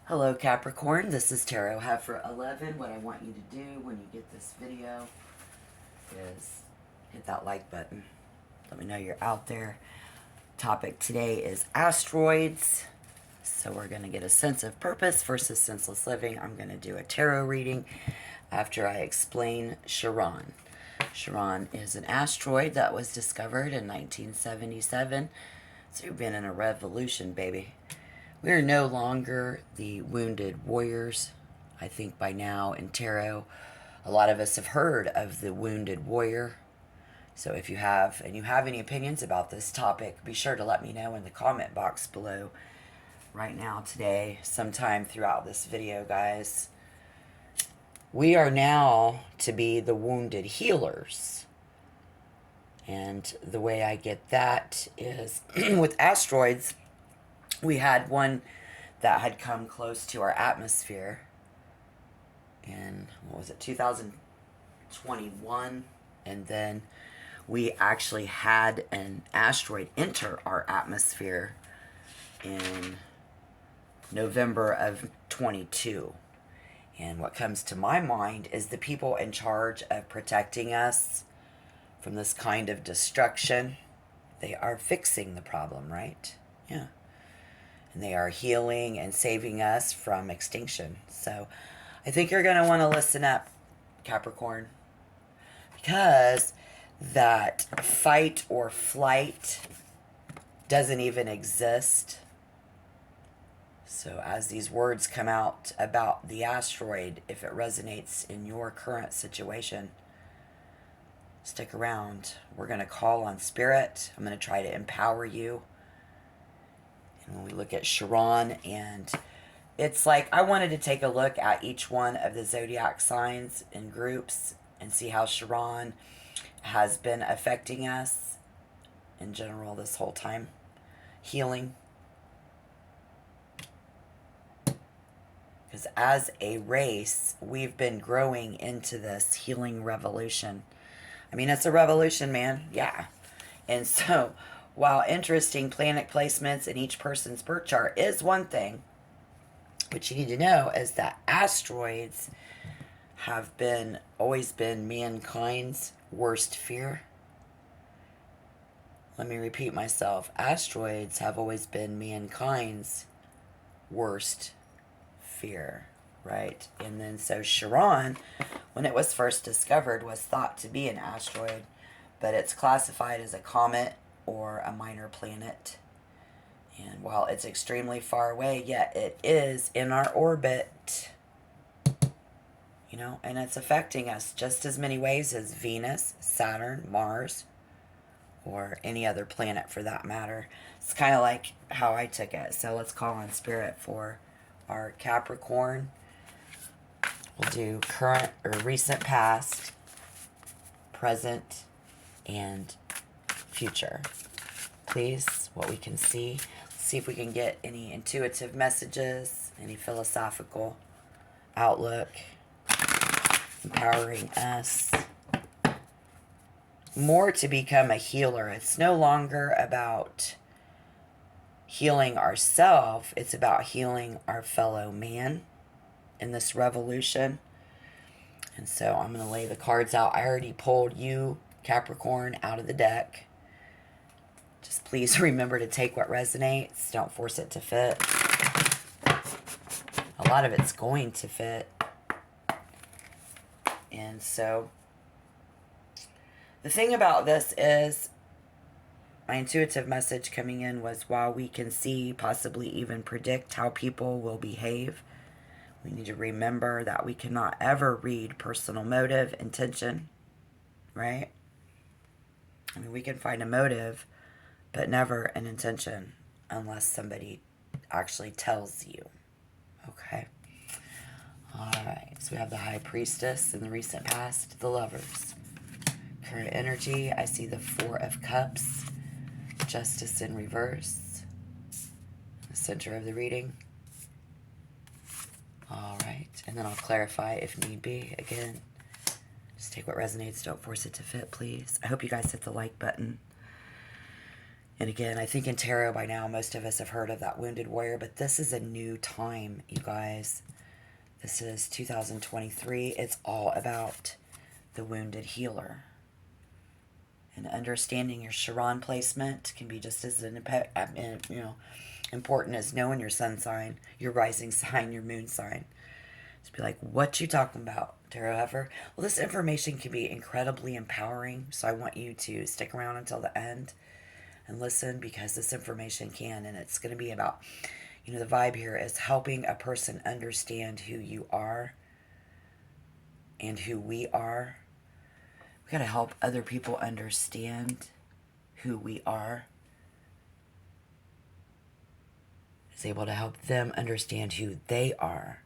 Hello Capricorn, this is Tarot Heifer 11. What I want you to do when you get this video is hit that like button. Let me know you're out there. Topic today is asteroids. So we're going to get a sense of purpose versus senseless living. I'm going to do a tarot reading after I explain Charon. Charon is an asteroid that was discovered in 1977. So we've been in a revolution, baby. We are no longer the wounded warriors. I think by now in tarot, a lot of us have heard of the wounded warrior. So if you have, and you have any opinions about this topic, be sure to let me know in the comment box below. Right now, today, sometime throughout this video, guys, we are now to be the wounded healers. And the way I get that is with asteroids, we had one that had come close to our atmosphere in, what was it, 2021. And then we actually had an asteroid enter our atmosphere in November of 22. And what comes to my mind is the people in charge of protecting us from this kind of destruction. They are fixing the problem, right? Yeah. And they are healing and saving us from extinction. So I think you're going to want to listen up, Capricorn, because that fight or flight doesn't even exist. So as these words come out about the asteroid, if it resonates in your current situation, stick around. We're going to call on spirit. I'm going to try to empower you. And when we look at Charon, and it's like I wanted to take a look at each one of the zodiac signs in groups and see how Charon has been affecting us in general this whole time. Healing. Because as a race, we've been growing into this healing revolution. I mean, it's a revolution, man. Yeah. And so, while interesting planet placements in each person's birth chart is one thing, what you need to know is that asteroids have always been mankind's worst fear. Let me repeat myself. Asteroids have always been mankind's worst fear, right? And then so Charon, when it was first discovered, was thought to be an asteroid, but it's classified as a comet or a minor planet. And while it's extremely far away, yet it is in our orbit. You know, and it's affecting us just as many ways as Venus, Saturn, Mars, or any other planet for that matter. It's kind of like how I took it. So let's call on spirit for our Capricorn. We'll do current or recent past, present, and future. Please, what we can see. Let's see if we can get any intuitive messages, any philosophical outlook, empowering us more to become a healer. It's no longer about healing ourselves. It's about healing our fellow man in this revolution. And so I'm going to lay the cards out. I already pulled you, Capricorn, out of the deck. Just please remember to take what resonates. Don't force it to fit. A lot of it's going to fit. And so the thing about this is my intuitive message coming in was while we can see, possibly even predict how people will behave, we need to remember that we cannot ever read personal motive, intention, right? I mean, we can find a motive, but never an intention unless somebody actually tells you. Okay. All right. So we have the High Priestess in the recent past, the Lovers. Current energy, I see the Four of Cups, Justice in reverse, the center of the reading. All right. And then I'll clarify if need be. Again, just take what resonates. Don't force it to fit, please. I hope you guys hit the like button. And again, I think in tarot by now, most of us have heard of that wounded warrior, but this is a new time, you guys. This is 2023. It's all about the wounded healer. And understanding your Chiron placement can be just as important as knowing your sun sign, your rising sign, your moon sign. Just be like, what you talking about, tarot heifer? Well, this information can be incredibly empowering, so I want you to stick around until the end and listen, because this information can, and it's going to be about, the vibe here is helping a person understand who you are and who we are. We got to help other people understand who we are. It's able to help them understand who they are.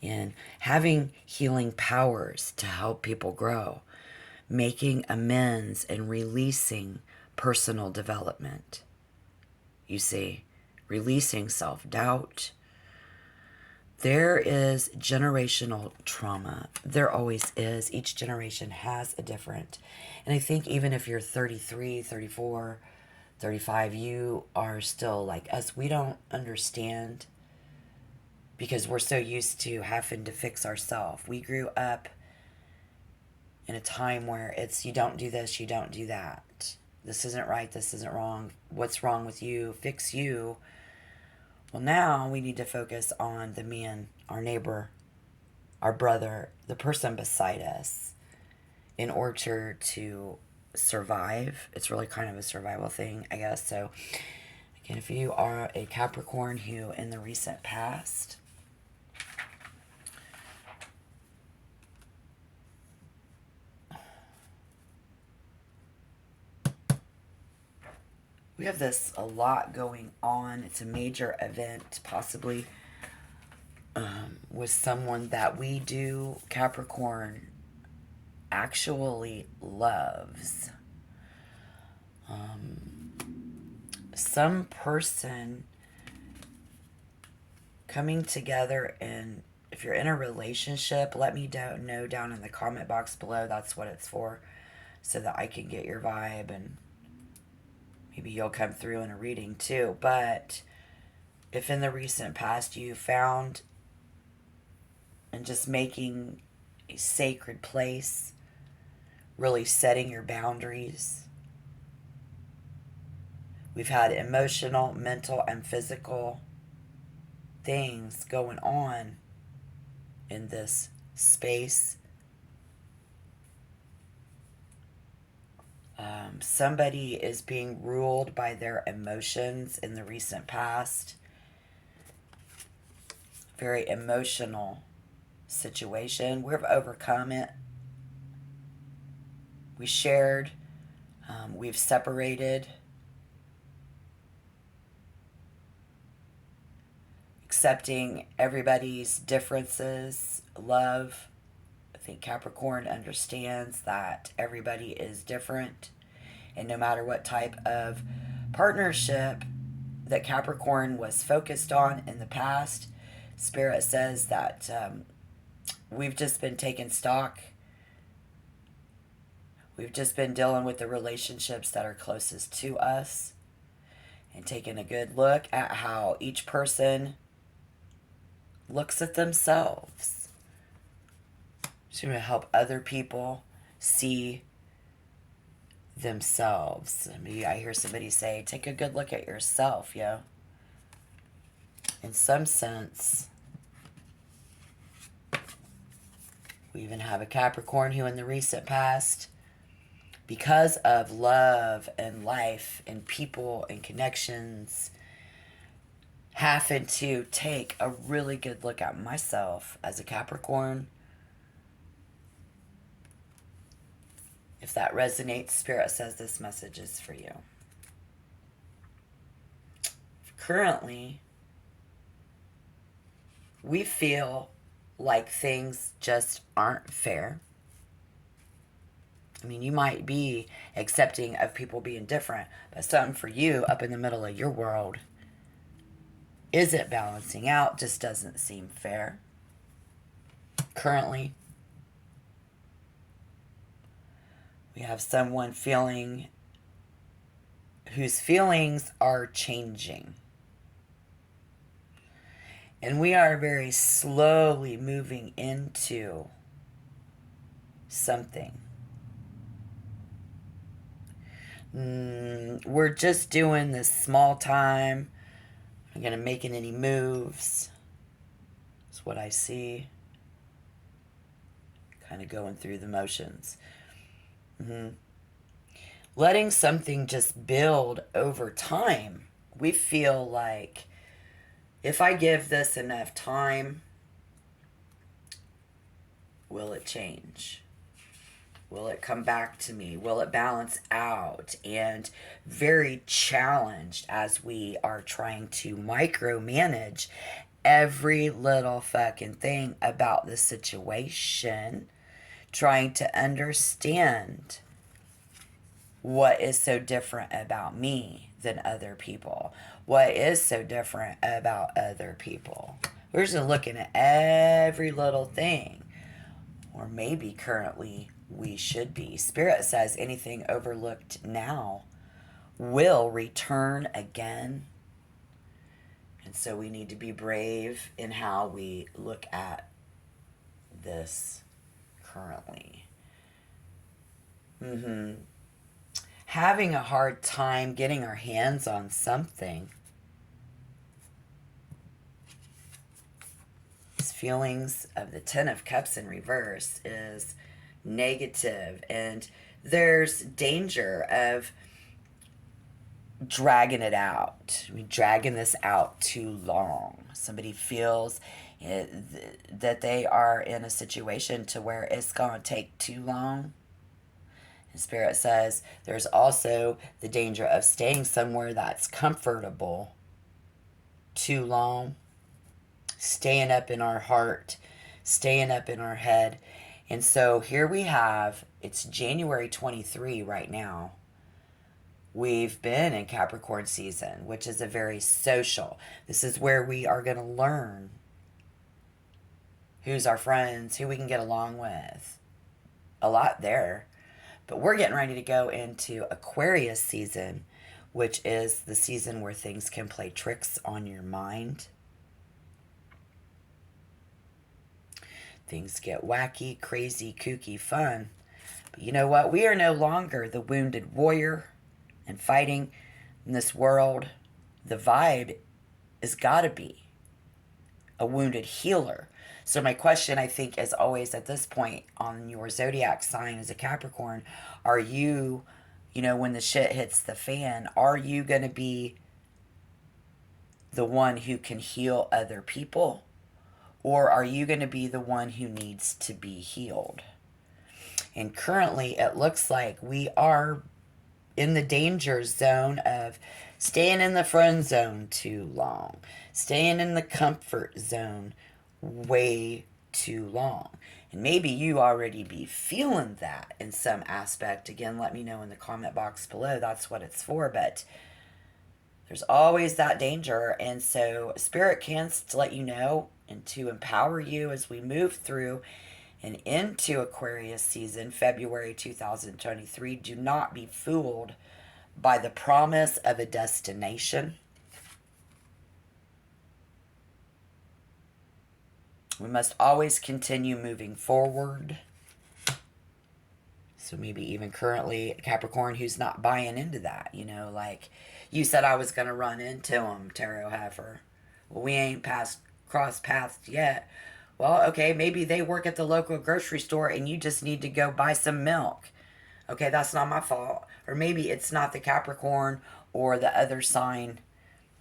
And having healing powers to help people grow. Making amends and releasing personal development. You see, releasing self-doubt. There is generational trauma. There always is. Each generation has a different. And I think even if you're 33, 34, 35, you are still like us. We don't understand because we're so used to having to fix ourselves. We grew up in a time where it's you don't do this, you don't do that. This isn't right, this isn't wrong. What's wrong with you? Fix you. Well, now we need to focus on the man, our neighbor, our brother, the person beside us in order to survive. It's really kind of a survival thing, I guess. So, again, if you are a Capricorn who in the recent past we have this a lot going on. It's a major event, possibly with someone that we do, Capricorn actually loves. Some person coming together, and if you're in a relationship, let me know down in the comment box below. That's what it's for, so that I can get your vibe, and maybe you'll come through in a reading too. But if in the recent past you found and just making a sacred place, really setting your boundaries. We've had emotional, mental, and physical things going on in this space. Somebody is being ruled by their emotions in the recent past. Very emotional situation. We've overcome it. We shared. We've separated. Accepting everybody's differences. Love. I think Capricorn understands that everybody is different. And no matter what type of partnership that Capricorn was focused on in the past, Spirit says that we've just been taking stock. We've just been dealing with the relationships that are closest to us and taking a good look at how each person looks at themselves. Just going to help other people see themselves. Maybe I hear somebody say, take a good look at yourself, yo. In some sense, we even have a Capricorn who in the recent past, because of love and life and people and connections, having to take a really good look at myself as a Capricorn. If that resonates, Spirit says this message is for you. Currently, we feel like things just aren't fair. I mean, you might be accepting of people being different, but something for you up in the middle of your world isn't balancing out, just doesn't seem fair. Currently, we have someone feeling whose feelings are changing. And we are very slowly moving into something. We're just doing this small time. I'm going to making any moves. That's what I see. Kind of going through the motions. Letting something just build over time. We feel like if I give this enough time, will it change? Will it come back to me? Will it balance out? And very challenged as we are trying to micromanage every little fucking thing about the situation, trying to understand what is so different about me than other people. What is so different about other people? We're just looking at every little thing. Or maybe currently we should be. Spirit says anything overlooked now will return again. And so we need to be brave in how we look at this currently. Having a hard time getting our hands on something. These feelings of the Ten of Cups in reverse is negative, and there's danger of dragging it out. Dragging this out too long. Somebody feels that they are in a situation to where it's going to take too long. And Spirit says there's also the danger of staying somewhere that's comfortable too long. Staying up in our heart, staying up in our head. And so here we have, it's January 23 right now. We've been in Capricorn season, which is a very social. This is where we are going to learn who's our friends, who we can get along with. A lot there. But we're getting ready to go into Aquarius season, which is the season where things can play tricks on your mind. Things get wacky, crazy, kooky, fun. But you know what? We are no longer the wounded warrior and fighting in this world. The vibe has got to be a wounded healer. So my question, I think, is always at this point on your zodiac sign as a Capricorn, are you, when the shit hits the fan, are you going to be the one who can heal other people? Or are you going to be the one who needs to be healed? And currently, it looks like we are in the danger zone of staying in the friend zone too long, staying in the comfort zone way too long. And maybe you already be feeling that in some aspect. Again, let me know in the comment box below. That's what it's for. But there's always that danger. And so Spirit can let you know and to empower you as we move through and into Aquarius season, February 2023. Do not be fooled by the promise of a destination. We must always continue moving forward. So maybe even currently Capricorn who's not buying into that, like you said I was going to run into him, Tarot Heifer. Well, we ain't crossed paths yet. Well, okay, maybe they work at the local grocery store and you just need to go buy some milk. Okay, that's not my fault. Or maybe it's not the Capricorn or the other sign.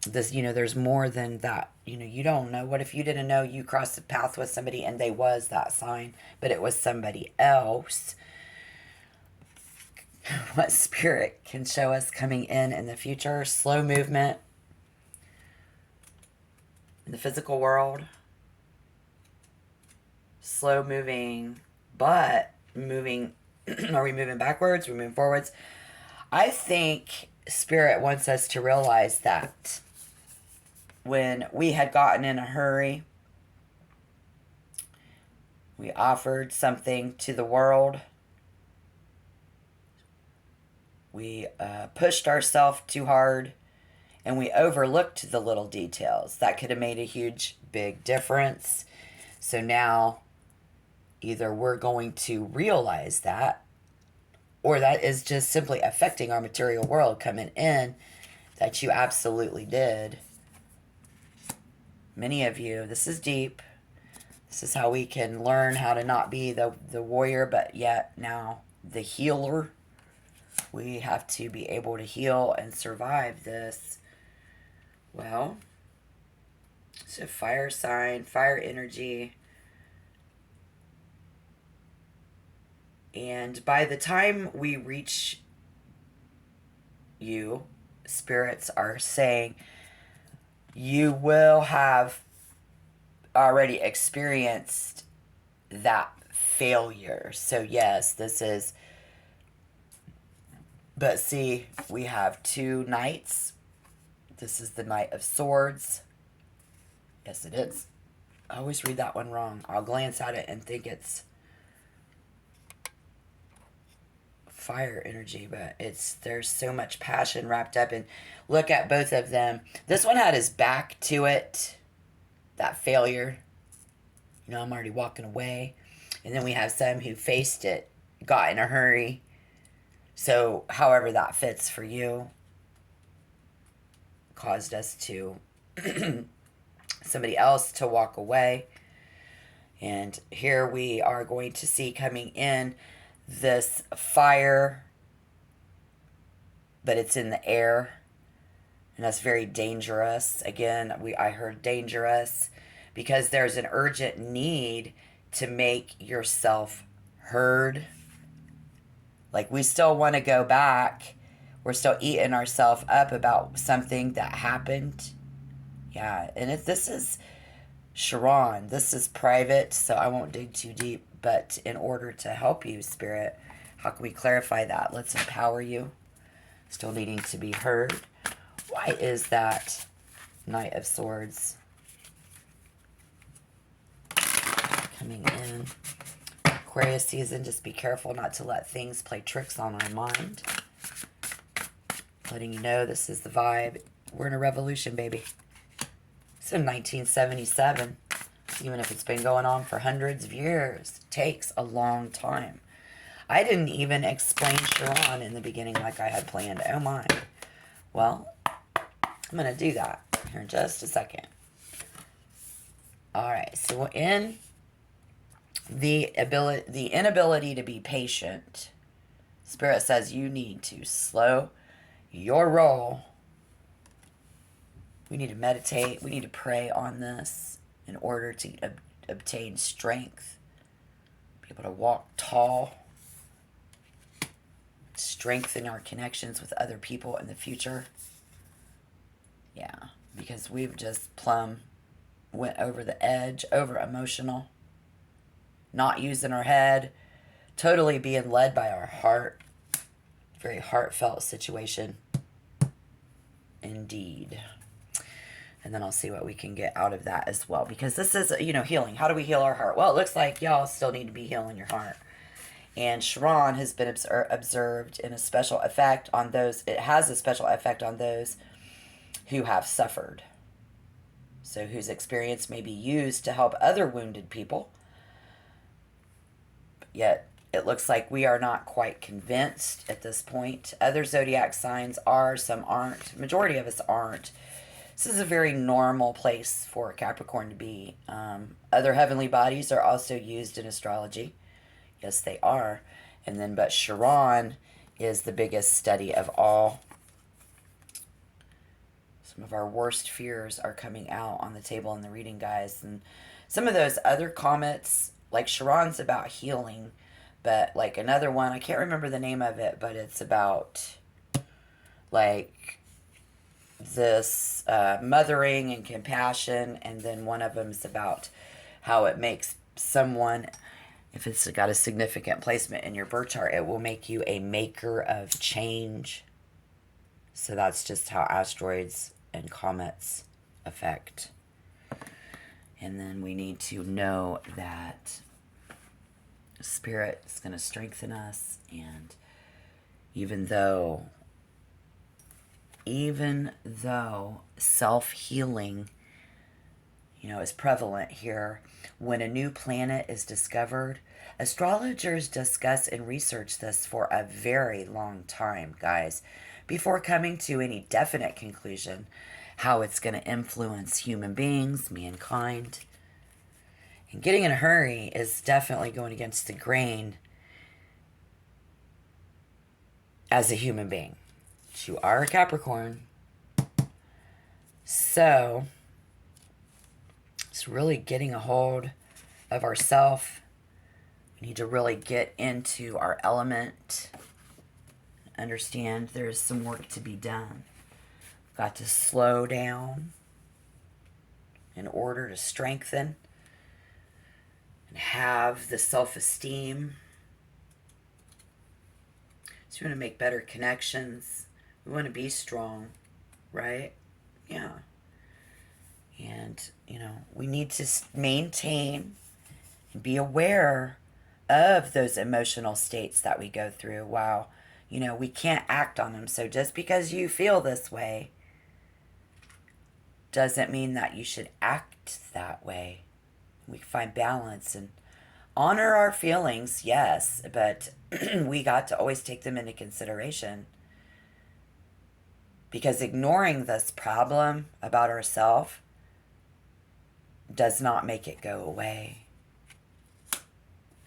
There's more than that. You don't know. What if you didn't know you crossed the path with somebody and they was that sign, but it was somebody else? What Spirit can show us coming in the future? Slow movement in the physical world. Slow moving, but moving. Are we moving backwards? Are we moving forwards? I think Spirit wants us to realize that when we had gotten in a hurry, we offered something to the world. We pushed ourselves too hard, and we overlooked the little details. That could have made a huge, big difference. So now, either we're going to realize that, or that is just simply affecting our material world coming in, that you absolutely did. Many of you, this is deep. This is how we can learn how to not be the warrior, but yet now the healer. We have to be able to heal and survive this. Well, so fire sign, fire energy. And by the time we reach you, spirits are saying you will have already experienced that failure. So yes, this is, but see, we have 2 knights. This is the Knight of Swords. Yes, it is. I always read that one wrong. I'll glance at it and think it's fire energy, but there's so much passion wrapped up in. Look at both of them. This one had his back to it, that failure. You know, I'm already walking away. And then we have some who faced it, got in a hurry. So however that fits for you, caused us to somebody else to walk away. And here we are going to see coming in this fire, but it's in the air, and that's very dangerous. Again, I heard dangerous because there's an urgent need to make yourself heard. Like, we still want to go back. We're still eating ourselves up about something that happened. Yeah, and this is Sharon. This is private, so I won't dig too deep. But in order to help you, Spirit, how can we clarify that? Let's empower you. Still needing to be heard. Why is that Knight of Swords coming in? Aquarius season, just be careful not to let things play tricks on our mind. Letting you know this is the vibe. We're in a revolution, baby. It's in 1977. Even if it's been going on for hundreds of years, it takes a long time. I didn't even explain Sharon in the beginning like I had planned. Oh my. Well, I'm going to do that here in just a second. All right, so in the inability to be patient, Spirit says you need to slow your roll. We need to meditate. We need to pray on this in order to obtain strength, be able to walk tall, strengthen our connections with other people in the future. Yeah, because we've just plumb went over the edge, over emotional, not using our head, totally being led by our heart. Very heartfelt situation indeed. And then I'll see what we can get out of that as well. Because this is, healing. How do we heal our heart? Well, it looks like y'all still need to be healing your heart. And Sharon has been observed in a special effect on those. It has a special effect on those who have suffered. So whose experience may be used to help other wounded people. Yet it looks like we are not quite convinced at this point. Other zodiac signs are, some aren't. Majority of us aren't. This is a very normal place for Capricorn to be. Other heavenly bodies are also used in astrology. Yes, they are. And then, but Sharon is the biggest study of all. Some of our worst fears are coming out on the table in the reading, guys. And some of those other comments, like Sharon's about healing, but like another one, I can't remember the name of it, but it's about like this mothering and compassion, and then one of them is about how it makes someone, if it's got a significant placement in your birth chart, it will make you a maker of change. So that's just how asteroids and comets affect. And then we need to know that Spirit is going to strengthen us, and Even though self-healing, is prevalent here, when a new planet is discovered, astrologers discuss and research this for a very long time, guys, before coming to any definite conclusion how it's going to influence human beings, mankind. And getting in a hurry is definitely going against the grain as a human being. You are a Capricorn. So it's really getting a hold of ourself. We need to really get into our element. Understand there's some work to be done. Got to slow down in order to strengthen and have the self-esteem. So we want to make better connections. We want to be strong, right? Yeah. And, we need to maintain and be aware of those emotional states that we go through. Wow. We can't act on them. So just because you feel this way doesn't mean that you should act that way. We find balance and honor our feelings, yes, but we got to always take them into consideration. Because ignoring this problem about ourselves does not make it go away.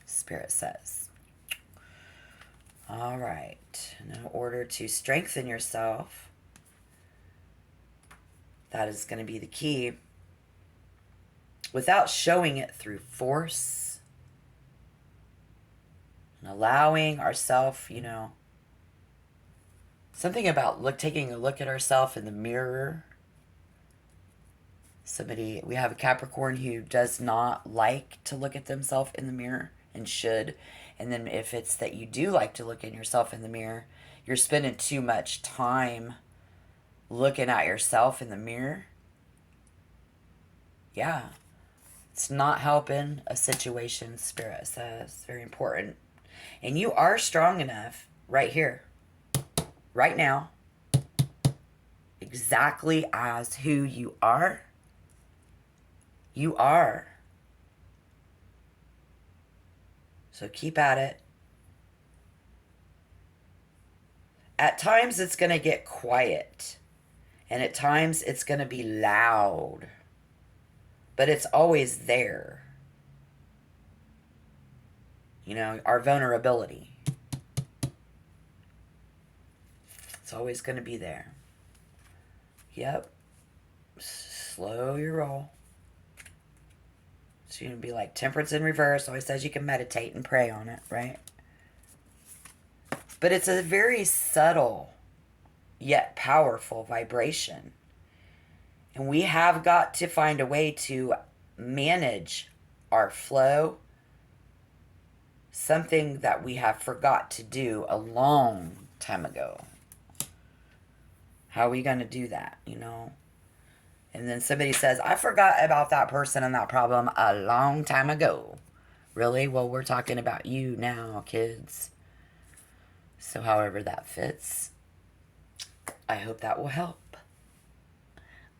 Spirit says. All right. And in order to strengthen yourself, that is going to be the key. Without showing it through force and allowing ourselves, something about taking a look at ourselves in the mirror. We have a Capricorn who does not like to look at themselves in the mirror and should. And then if it's that you do like to look at yourself in the mirror, you're spending too much time looking at yourself in the mirror. Yeah. It's not helping a situation, Spirit says. Very important. And you are strong enough right here, right now, exactly as who you are. You are. So keep at it. At times it's going to get quiet. And at times it's going to be loud. But it's always there. Our vulnerability. It's always going to be there. Yep. Slow your roll. So you're going to be like temperance in reverse. Always says you can meditate and pray on it, right? But it's a very subtle yet powerful vibration. And we have got to find a way to manage our flow. Something that we have forgot to do a long time ago. How are we going to do that, And then somebody says, I forgot about that person and that problem a long time ago. Really? Well, we're talking about you now, kids. So however that fits, I hope that will help.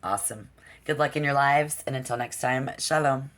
Awesome. Good luck in your lives. And until next time, shalom.